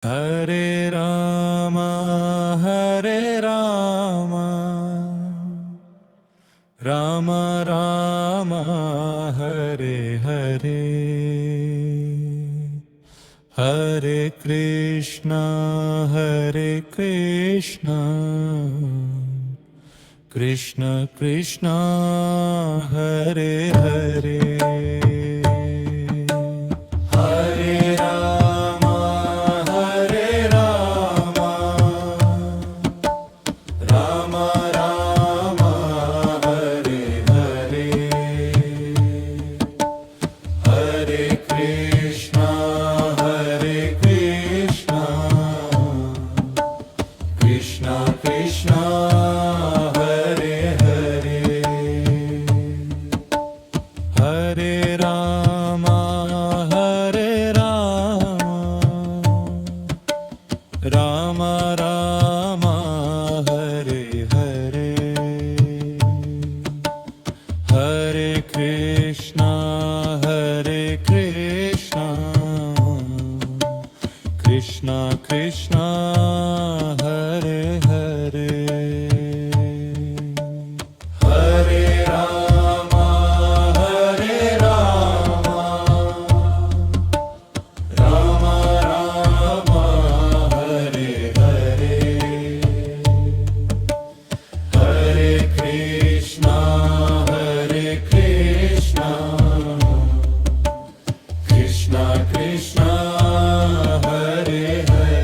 Hare Rama, Hare Rama, Rama Rama, Hare Hare, Hare Krishna, Hare Krishna, Krishna Krishna, Hare Hare. Rama Rama, Hare Hare, Hare Krishna, Hare Krishna, Krishna Krishna, Hare Hare. Hare Rama, Hare Rama, Rama Rama, Hare Hare, Hare Krishna, Hare Krishna, Krishna Krishna, Hare Hare. Hare Rama, Hare Rama, Rama Rama, Hare Hare, Hare Krishna, Hare Krishna, Krishna Krishna, Hare Hare. Hare Rama, Hare Rama, Rama Rama, Hare Hare, Hare Krishna, Hare Krishna, Krishna Krishna, Hare Hare.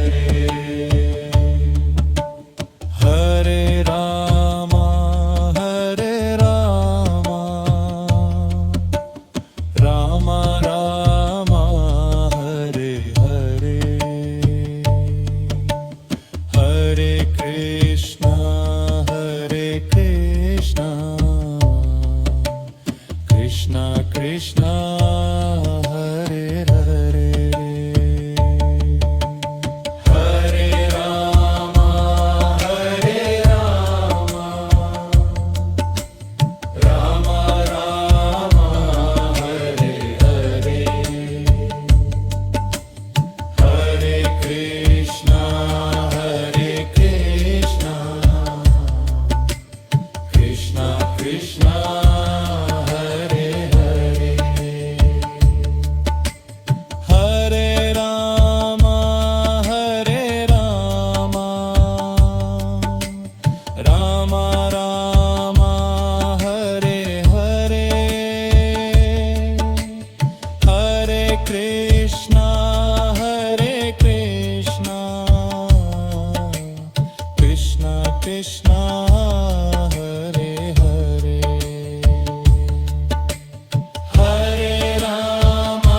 Hare Rama, Hare Rama, Rama Rama, Hare Hare, Hare Krishna, Hare Krishna, Krishna Krishna, Hare Hare. Hare Rama, Hare Rama, Rama Rama, Hare Hare, Hare Krishna, Hare Krishna, Krishna Krishna, Hare Hare. Hare Rama,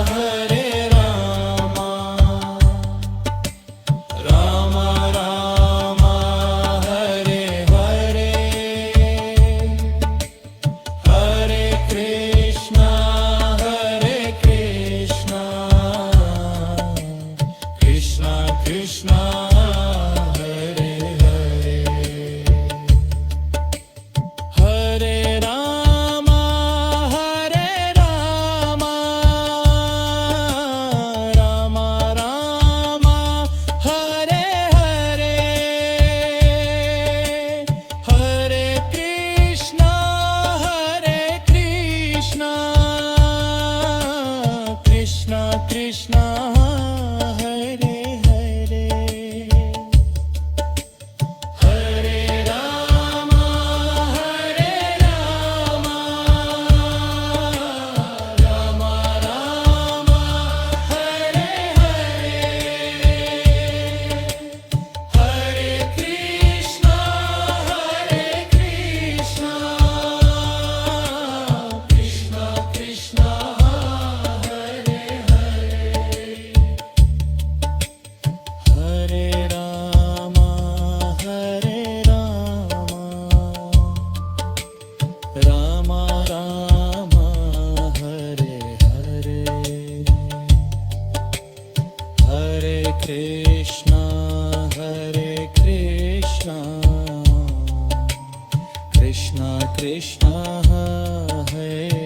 Hare Rama, Rama Rama, Hare Hare, Hare Krishna, Hare Krishna, Krishna Krishna, Hare Hare. Hare Rama, Hare Rama, Rama Rama, Hare Hare, Hare Krishna, Hare Krishna, Krishna Krishna, Hare Hare. Hare Rama, Hare Rama, Rama Rama, Hare Hare, Hare Krishna, Hare Krishna, Krishna Krishna, Hare